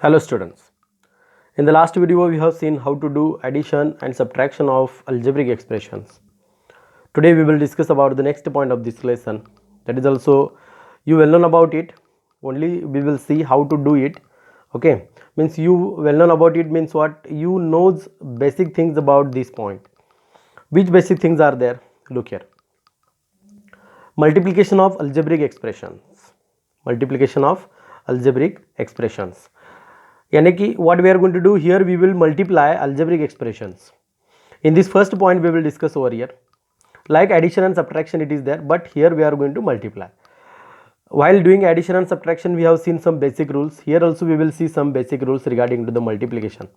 Hello students. In the last video we have seen how to do addition and subtraction of algebraic expressions. Today we will discuss about the next point of this lesson. That is also you will learn about it. Only we will see how to do it. Okay, means you will learn about it means what? You knows basic things about this point. Which basic things are there? Look here. Multiplication of algebraic expressions. Multiplication of algebraic expressions. यानी कि what we are going to do here, we will multiply algebraic expressions. In this first point we will discuss over here, like addition and subtraction it is there, but here we are going to multiply. While doing addition and subtraction we have seen some basic rules. Here also we will see some basic rules regarding to the multiplication.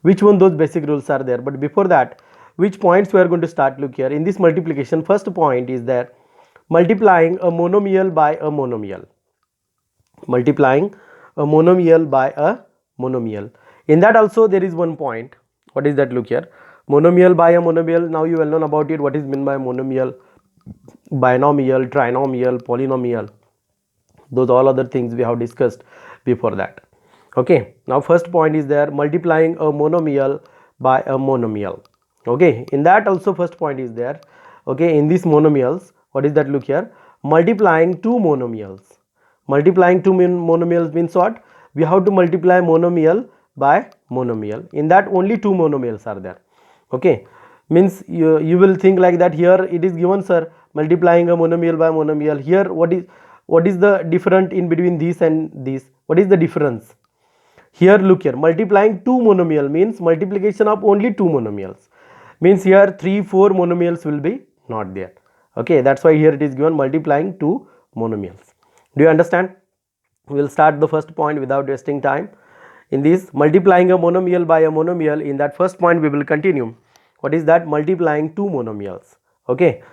Which one those basic rules are there? But before that, which points we are going to start? Look here. In this multiplication, first point is there, multiplying a monomial by a monomial. Multiplying a monomial by a monomial. In that also there is one point. What is that? Look here. Monomial by a monomial. Now you will know about it. What is meant by monomial, binomial, trinomial, polynomial. Those all other things we have discussed before that. Okay. Now first point is there, multiplying a monomial by a monomial. Okay. In that also first point is there. Okay. In these monomials, what is that? Look here. Multiplying two monomials. Multiplying two monomials means what? We have to multiply monomial by monomial. In that only two monomials are there. Okay, means you will think like that. Here it is given, sir, multiplying a monomial by monomial. Here what is the difference in between this and this? What is the difference? Here look here, multiplying two monomial means multiplication of only two monomials. Means here 3, 4 monomials will be not there. Okay, that's why here it is given multiplying two monomials. Do you understand? We will start the first point without wasting time. In this multiplying a monomial by a monomial, in that first point we will continue. What is that? Multiplying two monomials. Okay.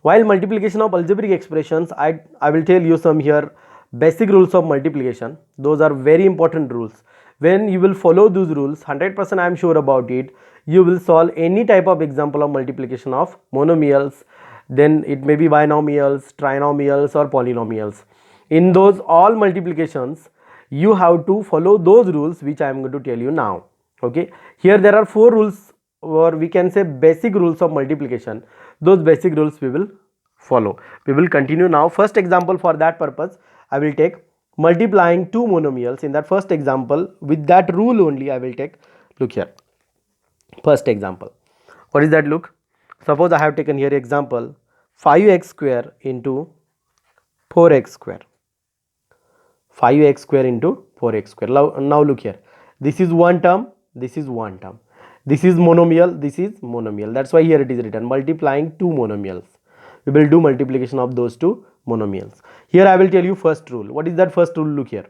While multiplication of algebraic expressions, I will tell you some here basic rules of multiplication. Those are very important rules. When you will follow those rules, 100% I am sure about it, you will solve any type of example of multiplication of monomials. Then it may be binomials, trinomials or polynomials. In those all multiplications, you have to follow those rules which I am going to tell you now. Okay. Here there are 4 rules, or we can say basic rules of multiplication. Those basic rules we will follow. We will continue now. First example, for that purpose I will take multiplying two monomials. In that first example, with that rule only I will take. Look here. First example. What is that? Look. Suppose I have taken here example 5x square into 4x square. 5x square into 4x square. Now look here. This is one term. This is one term. This is monomial. This is monomial. That's why here it is written multiplying two monomials. We will do multiplication of those two monomials. Here I will tell you first rule. What is that first rule? Look here.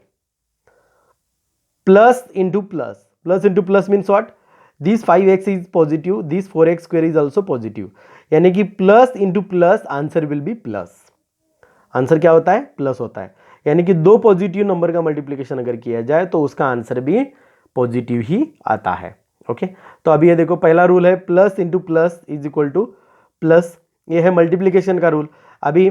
Plus into plus. Plus into plus means what? This 5x is positive. This 4x square is also positive. यानी कि plus into plus answer will be plus. Answer क्या होता है? Plus होता है. यानी कि दो पॉजिटिव नंबर का मल्टीप्लिकेशन अगर किया जाए तो उसका आंसर भी पॉजिटिव ही आता है. ओके. तो अभी ये देखो, पहला रूल है plus into plus is equal to plus. ये है मल्टीप्लिकेशन का रूल. अभी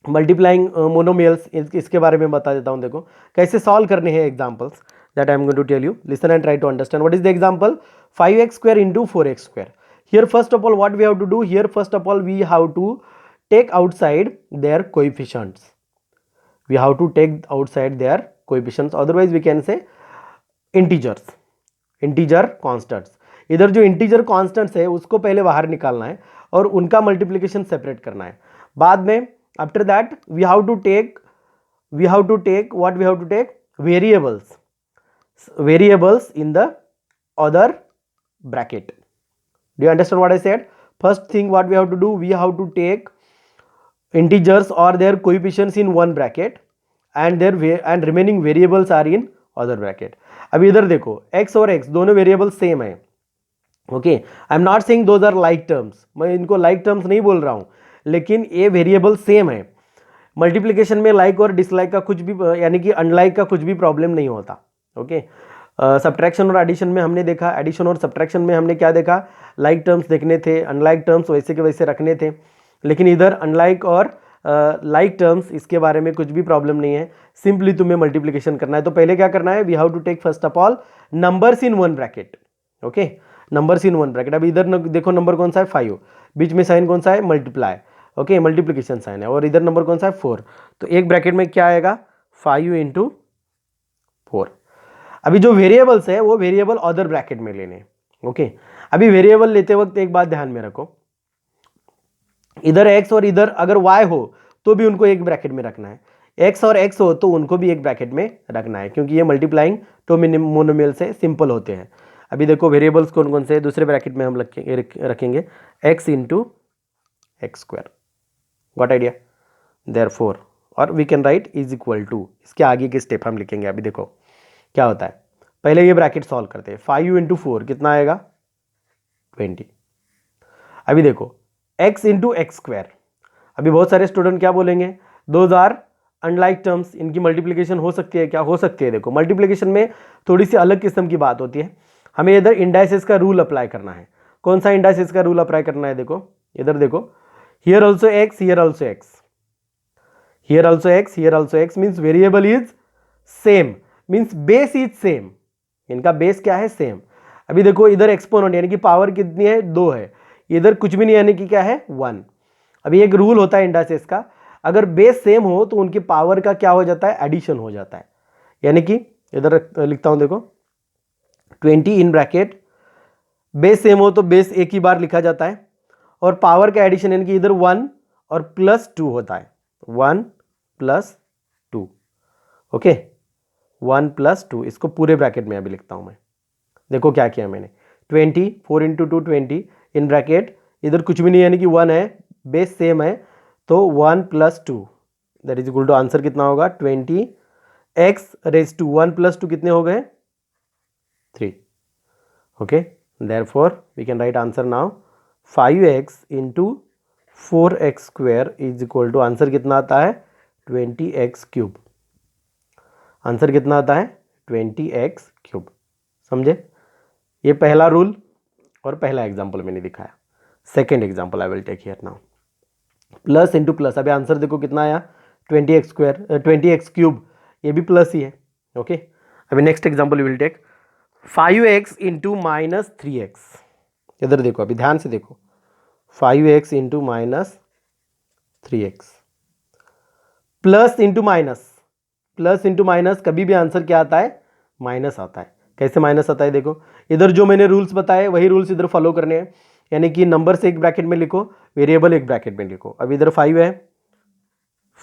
मल्टीप्लाइंग मोनोमियल्स, इसके बारे में बता देता हूँ. देखो कैसे सॉल्व करने हैं examples, that I am going to tell you. Listen and try to understand. What is the example? 5x square into 4x square. Here first of all what we have to do? Here first of all we have to take outside their coefficients. We have to take outside their coefficients. Otherwise we can say integers, integer constants. इधर जो integer constants है उसको पहले बाहर निकालना है और उनका multiplication separate करना है. बाद में after that we have to take what we have to take? Variables in the other bracket. Do you understand what I said? First thing what we have to do, we have to take integers or their coefficients in one bracket and remaining variables are in other bracket. अभी इधर देखो, x और x दोनों variable same है. Okay, I am not saying those are like terms. मैं इनको like terms नहीं बोल रहा हूँ, लेकिन ये वेरिएबल सेम है. मल्टीप्लिकेशन में लाइक और डिसलाइक का कुछ भी, यानी कि अनलाइक का कुछ भी प्रॉब्लम नहीं होता. ओके. सब्ट्रैक्शन और एडिशन में हमने देखा, एडिशन और सब्ट्रैक्शन में हमने क्या देखा? लाइक टर्म्स देखने थे, अनलाइक टर्म्स वैसे के वैसे रखने थे. लेकिन इधर अनलाइक और लाइक टर्म्स, इसके बारे में कुछ भी प्रॉब्लम नहीं है, सिंपली तुम्हें मल्टीप्लिकेशन करना है। तो पहले क्या करना है, we have to take first of all numbers in one bracket. Okay, numbers in one bracket. अभी इधर देखो नंबर कौन सा है 5, बीच में साइन कौन सा है मल्टीप्लाई, ओके मल्टीप्लिकेशन साइन है, और इधर नंबर कौन सा है 4, तो एक ब्रैकेट में क्या आएगा 5 इंटू 4। अभी जो वेरिएबल्स है वो वेरिएबल अदर ब्रैकेट में लेने, ओके। अभी वेरिएबल लेते वक्त एक बात ध्यान में रखो, इधर x और इधर अगर y हो तो भी उनको एक ब्रैकेट में रखना है, x और x हो तो उनको भी एक ब्रैकेट में रखना है, क्योंकि ये मल्टीप्लाइंग तो मोनोमियल से सिंपल होते हैं। अभी देखो वेरिएबल्स कौन कौन से दूसरे ब्रैकेट में हम रखेंगे x into x square, got idea, therefore, और we can write is equal to, इसके आगे के स्टेप हम लिखेंगे। अभी देखो क्या होता है, पहले ये ब्रैकेट सॉल्व करते हैं, 5 इंटू 4 कितना आएगा 20। अभी देखो x इंटू एक्स स्क्वायर, अभी बहुत सारे स्टूडेंट क्या बोलेंगे, दोज आर अनलाइक टर्म्स, इनकी मल्टीप्लिकेशन हो सकती है क्या, हो सकती है। देखो मल्टीप्लिकेशन में थोड़ी सी अलग किस्म की बात होती है, हमें इधर इंडाइसेस का रूल अप्लाई करना है। कौन सा इंडाइसेस का रूल अप्लाई करना है, देखो इधर देखो, here also x, here also x, here also x, here also x, means variable is same, means base is same, इनका बेस क्या है सेम। अभी देखो इधर एक्सपोनेंट यानी कि पावर कितनी है 2 है, इधर कुछ भी नहीं यानी कि क्या है 1। अभी एक रूल होता है इंडाइसेस का, अगर बेस सेम हो तो उनकी पावर का क्या हो जाता है एडिशन हो जाता है, यानी कि इधर लिखता हूं देखो 20 इन ब्रैकेट, बेस सेम हो तो बेस एक ही बार लिखा जाता है, और पावर का एडिशन यानी कि इधर 1 और प्लस 2 होता है, 1 प्लस 2, ओके 1 प्लस 2, इसको पूरे ब्रैकेट में अभी लिखता हूं मैं। देखो क्या किया मैंने, 20, 4 इंटू 2 20 इन ब्रैकेट, इधर कुछ भी नहीं यानी कि 1 है, बेस सेम है, तो 1 plus 2 that is equal to, answer कितना होगा 20 एक्स रेज टू 1 प्लस 2 कितने हो गए 3, okay therefore we can write answer now 5x into 4x square is equal to, answer कितना आता है 20x क्यूब, आंसर कितना आता है 20x क्यूब, समझे। ये पहला रूल और पहला एग्जाम्पल मैंने दिखाया। Second example I will take here now, plus into plus, अभी आंसर देखो कितना आया 20x स्क्वायर 20x क्यूब, ये भी प्लस ही है, ओके। अभी next example will take 5x into minus 3x, इधर देखो अभी ध्यान से देखो, 5x into minus 3x, plus into minus, plus into minus कभी भी आंसर क्या आता है माइनस आता है। कैसे माइनस आता है, देखो इधर जो मैंने रूल्स बताए वही रूल्स इधर फॉलो करने हैं, यानी कि नंबर से एक ब्रैकेट में लिखो, वेरिएबल एक ब्रैकेट में लिखो। अब इधर 5 है,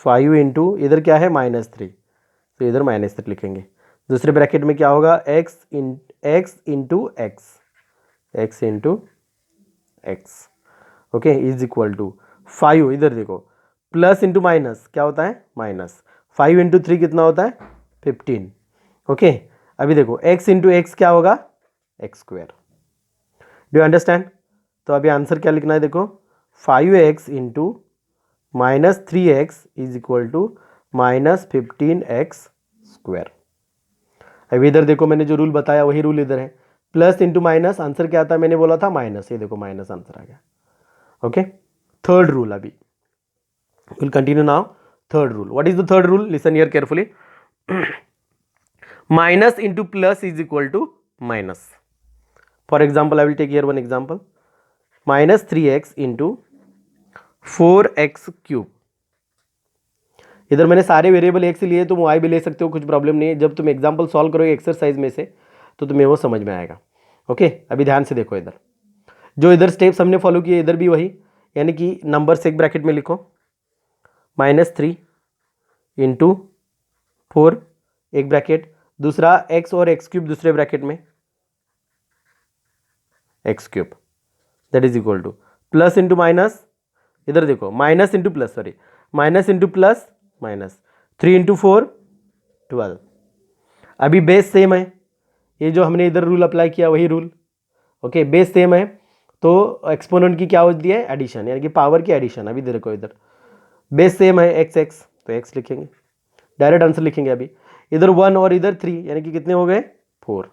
5 इंटू इधर क्या है -3, तो इधर -3 लिखेंगे। दूसरे ब्रैकेट में क्या होगा x into X, X into X, okay is equal to 5, इधर देखो प्लस इंटू माइनस क्या होता है माइनस, 5 इंटू 3 कितना होता है 15, ओके। अभी देखो x इंटू एक्स क्या होगा X square, do you understand. तो अभी आंसर क्या लिखना है, देखो 5x into minus 3x is equal to minus 15x square. अभी इधर देखो मैंने जो रूल बताया वही रूल इधर है, प्लस इंटू माइनस, आंसर क्या आता है मैंने बोला था माइनस, ये देखो माइनस आंसर आ गया, ओके। थर्ड रूल, अभी will continue now third rule. What is the third rule, listen here carefully, minus into plus is equal to minus. For example I will take here one example, minus 3x into 4x cube, इधर मैंने सारे variable एक से लिए, तुम y भी ले सकते हो, कुछ प्रॉब्लम नहीं है। जब तुम एग्जाम्पल सॉल्व करोगे एक्सरसाइज में से तो तुम्हें वो समझ में आएगा, ओके। अभी ध्यान से देखो, इधर जो इधर स्टेप्स हमने फॉलो किए इधर भी वही, यानी कि नंबर से एक ब्रैकेट में लिखो, -3 इंटू 4 एक ब्रैकेट, दूसरा x और x क्यूब दूसरे ब्रैकेट में x cube, that is equal to plus into minus, इधर देखो minus into plus, sorry minus into plus minus, 3 into 4 12। अभी बेस सेम है, ये जो हमने इधर रूल अप्लाई किया वही रूल, ओके। बेस सेम है तो एक्सपोनेंट की क्या होती है एडिशन, यानी कि पावर की एडिशन। अभी देखो इधर बेस सेम है x x, तो x लिखेंगे, डायरेक्ट आंसर लिखेंगे। अभी इधर 1 और इधर 3 यानी कि कितने हो गए 4,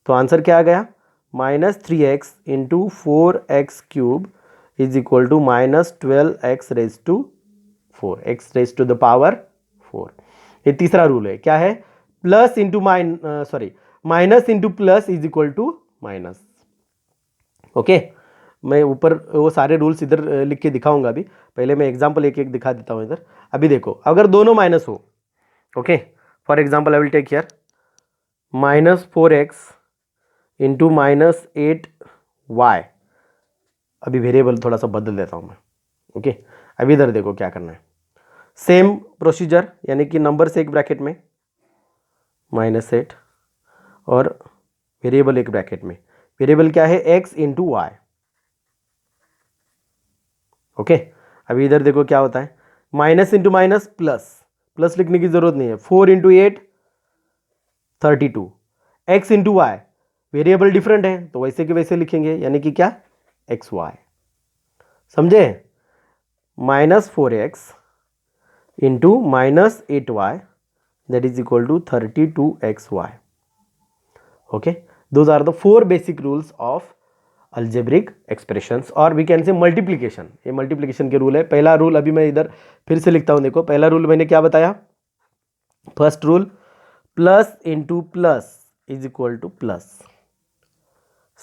तो आंसर क्या आ गया -3x into 4x cube is equal to -12x raise to 4, x raise to the power 4। ये तीसरा रूल है, क्या है, plus into minus into plus is equal to minus. Okay, मैं ऊपर वो सारे रूल्स इधर लिख के दिखाऊंगा अभी, पहले मैं एग्जांपल एक एक दिखा देता हूँ इधर। अभी देखो, अगर दोनों माइनस हो, okay, for example I will take here -4x into -8y। अभी वेरिएबल थोड़ा सा बदल देता हूँ मैं। ओके, अभी इधर देखो क्या करना है, सेम प्रोसीजर, यानी कि नंबर से एक ब्रैकेट में -8 और वेरिएबल एक ब्रैकेट में। वेरिएबल क्या है, x इंटू वाई। ओके, अभी इधर देखो क्या होता है, minus into minus plus, plus लिखने की जरूरत नहीं है, 4 into 8 32, x into Y, variable different है तो वैसे के वैसे लिखेंगे, यानी कि क्या, एक्स वाई। समझे, -4x into -8y that is equal to 32xy. Okay, those are the 4 basic rules of algebraic expressions, और we can say multiplication। ये मल्टीप्लिकेशन के रूल है। पहला रूल अभी मैं इधर फिर से लिखता हूं, देखो पहला रूल मैंने क्या बताया, first rule, plus into plus is equal to plus.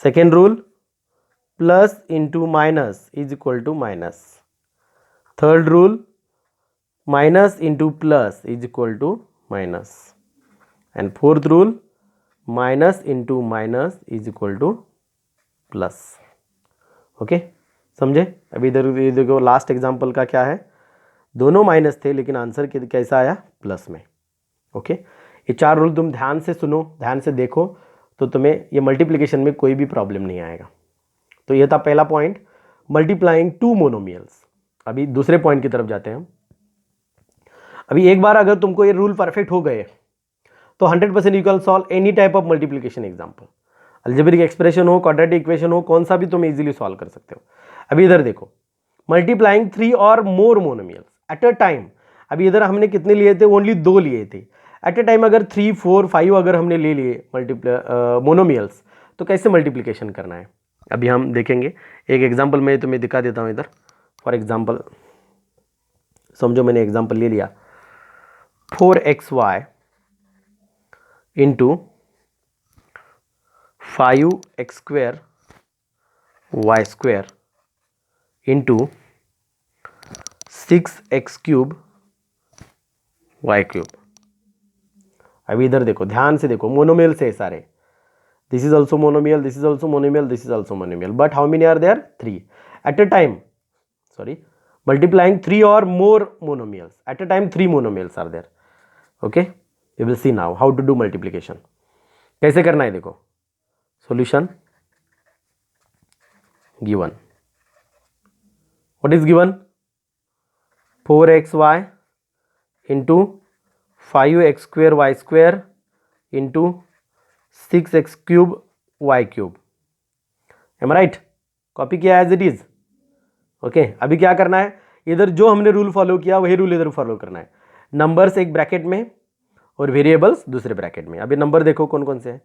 Second rule, plus into minus is equal to minus. Third rule, minus into plus is equal to minus. And fourth rule, minus into minus is equal to plus. Okay, समझे। अभी इधर देखो last example का क्या है, दोनों minus थे लेकिन आंसर कैसा आया, प्लस में। ओके, ये 4 रूल तुम ध्यान से सुनो, ध्यान से देखो, तो तुम्हें ये मल्टीप्लिकेशन में कोई भी प्रॉब्लम नहीं आएगा। तो ये था पहला पॉइंट, मल्टीप्लाइंग 2 मोनोमियल्स। अभी दूसरे पॉइंट की तरफ जाते हैं हम। अभी एक बार अगर तुमको ये रूल परफेक्ट हो गए तो 100% you can solve any type of multiplication example, algebraic expression हो, क्वाड्रेटिक इक्वेशन हो, कौन सा भी तुम इजीली सॉल्व कर सकते हो। अभी इधर देखो, मल्टीप्लाइंग 3 और मोर मोनोमियल्स एट अ टाइम। अभी इधर हमने कितने लिए थे, ओनली 2 लिए थे। एट अ टाइम अगर 3, 4, 5 अगर हमने ले लिए मोनोमियल्स, तो कैसे मल्टीप्लिकेशन करना है अभी हम देखेंगे। एक एग्जाम्पल मैं तुम्हें दिखा देता हूँ इधर। फॉर एग्जाम्पल समझो मैंने एग्जाम्पल ले लिया, 4xy into 5x square Y square into 6x cube Y cube. अभी इधर देखो, ध्यान से देखो, मोनोमियल से सारे, this is also monomial, this is also monomial, this is also monomial, but how many are there, 3 at a time, sorry, multiplying 3 or more monomials at a time, 3 monomials are there. Okay, we will see now how to do multiplication। कैसे करना है, देखो solution given, what is given, 4xy into 5x square y square into 6x cube y cube। am I right? Copy किया as it is. Okay, अभी क्या करना है, इधर जो हमने रूल फॉलो किया वही रूल इधर फॉलो करना है। नंबर्स एक ब्रैकेट में और वेरिएबल्स दूसरे ब्रैकेट में। अभी नंबर देखो कौन कौन से हैं,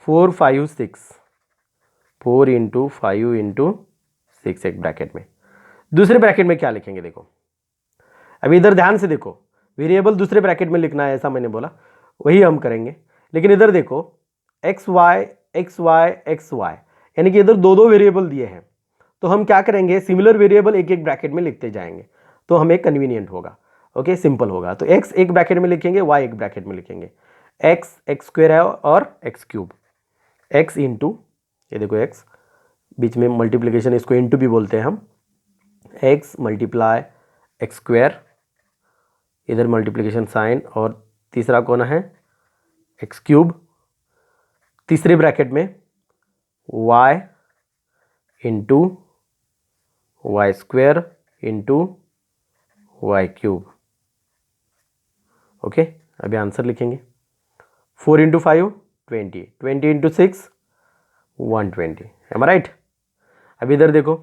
4, 5, 6, 4 इंटू 5 इंटू 6 एक ब्रैकेट में। दूसरे ब्रैकेट में क्या लिखेंगे, देखो अभी इधर ध्यान से देखो, वेरिएबल दूसरे ब्रैकेट में लिखना है, ऐसा मैंने बोला, वही हम करेंगे। लेकिन इधर देखो X Y X Y X Y, यानी कि इधर 2 वेरिएबल दिए हैं, तो हम क्या करेंगे, सिमिलर वेरिएबल एक एक ब्रैकेट में लिखते जाएंगे, तो हमें कन्वीनियंट होगा। ओके, सिंपल होगा। तो x एक ब्रैकेट में लिखेंगे, y एक ब्रैकेट में लिखेंगे। x स्क्वायर है और x क्यूब, x इंटू, ये देखो x बीच में मल्टीप्लिकेशन, इसको इंटू भी बोलते हैं हम, x मल्टीप्लाई एक्स स्क्वायर, इधर मल्टीप्लिकेशन साइन, और तीसरा कौन है, x क्यूब, तीसरे ब्रैकेट में y into Y square into Y cube. Okay, अभी आंसर लिखेंगे, 4 इंटू 5 20, 20 इंटू 6 120। M right. अभी इधर देखो,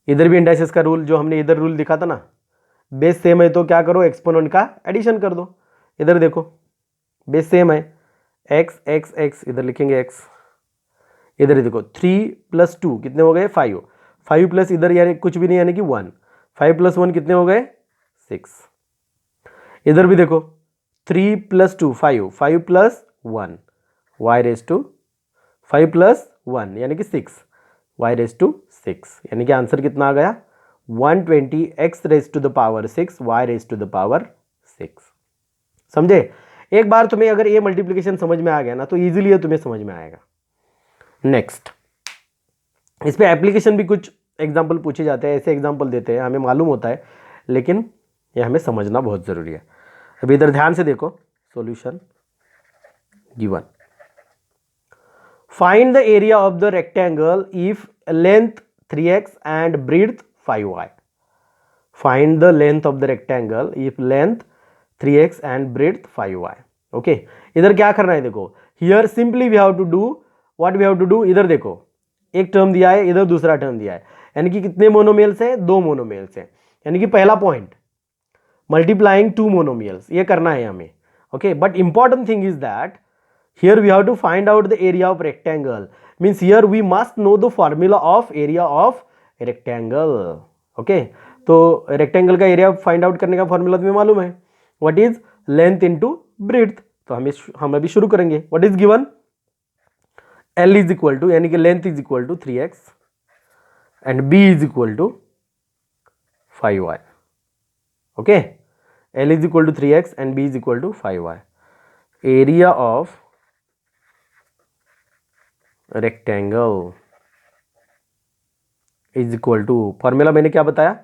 इधर भी इंडाइसिस का रूल, जो हमने इधर रूल दिखा था ना, बेस सेम है तो क्या करो, एक्सपोनेंट का एडिशन कर दो। इधर देखो बेस सेम है, एक्स एक्स एक्स, इधर लिखेंगे एक्स, इधर देखो 3 + 2 कितने हो गए, 5, 5 प्लस इधर यानी कुछ भी नहीं, यानी कि 1, 5 + 1 कितने हो गए, 6। इधर भी देखो 3 + 2 5, 5 + 1 y रेज टू 5 + 1 यानी कि 6 y रेज टू 6, यानी कि आंसर कितना आ गया 120 x raise to the power 6 y raise to the power 6। समझे? एक बार तुम्हें अगर ये मल्टीप्लिकेशन समझ में आ गया ना तो इजीली ये तुम्हें समझ में आएगा। नेक्स्ट, इस पे एप्लीकेशन भी कुछ एग्जाम्पल पूछे जाते हैं, ऐसे एग्जाम्पल देते हैं, हमें मालूम होता है लेकिन ये हमें समझना बहुत ज़रूरी है। अभी इधर ध्यान से देखो, solution given, find the area of the rectangle if length 3x and breadth 5y। Find the length of the rectangle if length 3x and breadth 5y। Okay, इधर क्या करना है देखो, here simply we have to do what we have to do. इधर देखो एक term दिया है, इधर दूसरा टर्म दिया है, यानी कि कितने मोनोमियल्स हैं, 2 मोनोमियल्स हैं, यानी कि पहला पॉइंट मल्टीप्लाइंग 2 मोनोमियल्स, ये करना है हमें। Okay, but important thing is that here we have to find out the area of rectangle, means here we must know the formula of area of rectangle. Okay, तो rectangle का area find out करने का formula तुम्हें मालूम है, what is length into breadth. तो हम अभी शुरू करेंगे। What is given, L is equal to, यानी कि length is equal to 3x and B is equal to 5y। Okay, L is equal to 3x and B is equal to 5y। Area of rectangle is equal to, formula मैंने क्या बताया,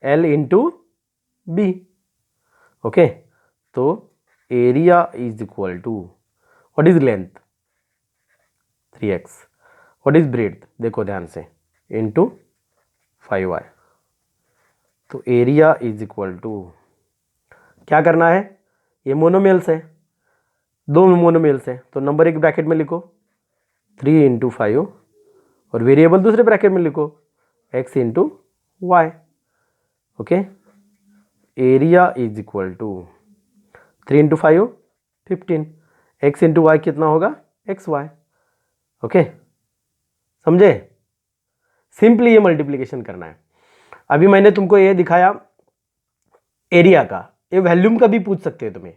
L into B। Okay, तो area is equal to what is length 3x, what is breadth, देखो ध्यान से, into 5y। तो area is equal to, क्या करना है, ये मोनोमियल्स है, 2 मोनोमियल्स है, तो नंबर एक ब्रैकेट में लिखो 3 इंटू 5 और वेरिएबल दूसरे ब्रैकेट में लिखो x into Y. Okay, area is equal to 3 into 5 15, x into Y कितना होगा xy। ओके, समझे? सिंपली ये मल्टीप्लिकेशन करना है। अभी मैंने तुमको ये दिखाया एरिया का, ये वॉल्यूम का भी पूछ सकते हैं तुम्हें।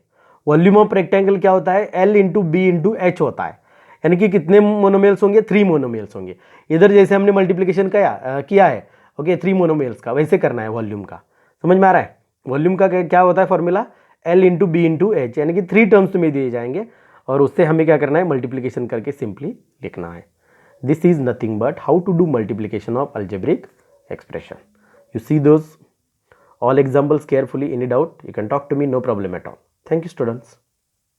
वॉल्यूम ऑफ रेक्टेंगल क्या होता है, L into B into H होता है, यानी कि कितने मोनोमियल्स होंगे, 3 मोनोमियल्स होंगे। इधर जैसे हमने मल्टीप्लिकेशन किया है, ओके, 3 मोनोमियल्स का, वैसे करना है वॉल्यूम का। समझ में आ रहा है? वॉल्यूम का क्या होता है formula, L into B into H, यानी कि 3 टर्म्स तुम्हें दिए जाएंगे और उससे हमें क्या करना है, मल्टीप्लिकेशन करके सिंपली लिखना है। This is nothing but how to do multiplication of algebraic expression. You see those all examples carefully. Any doubt you can talk to me, no problem at all. Thank you students.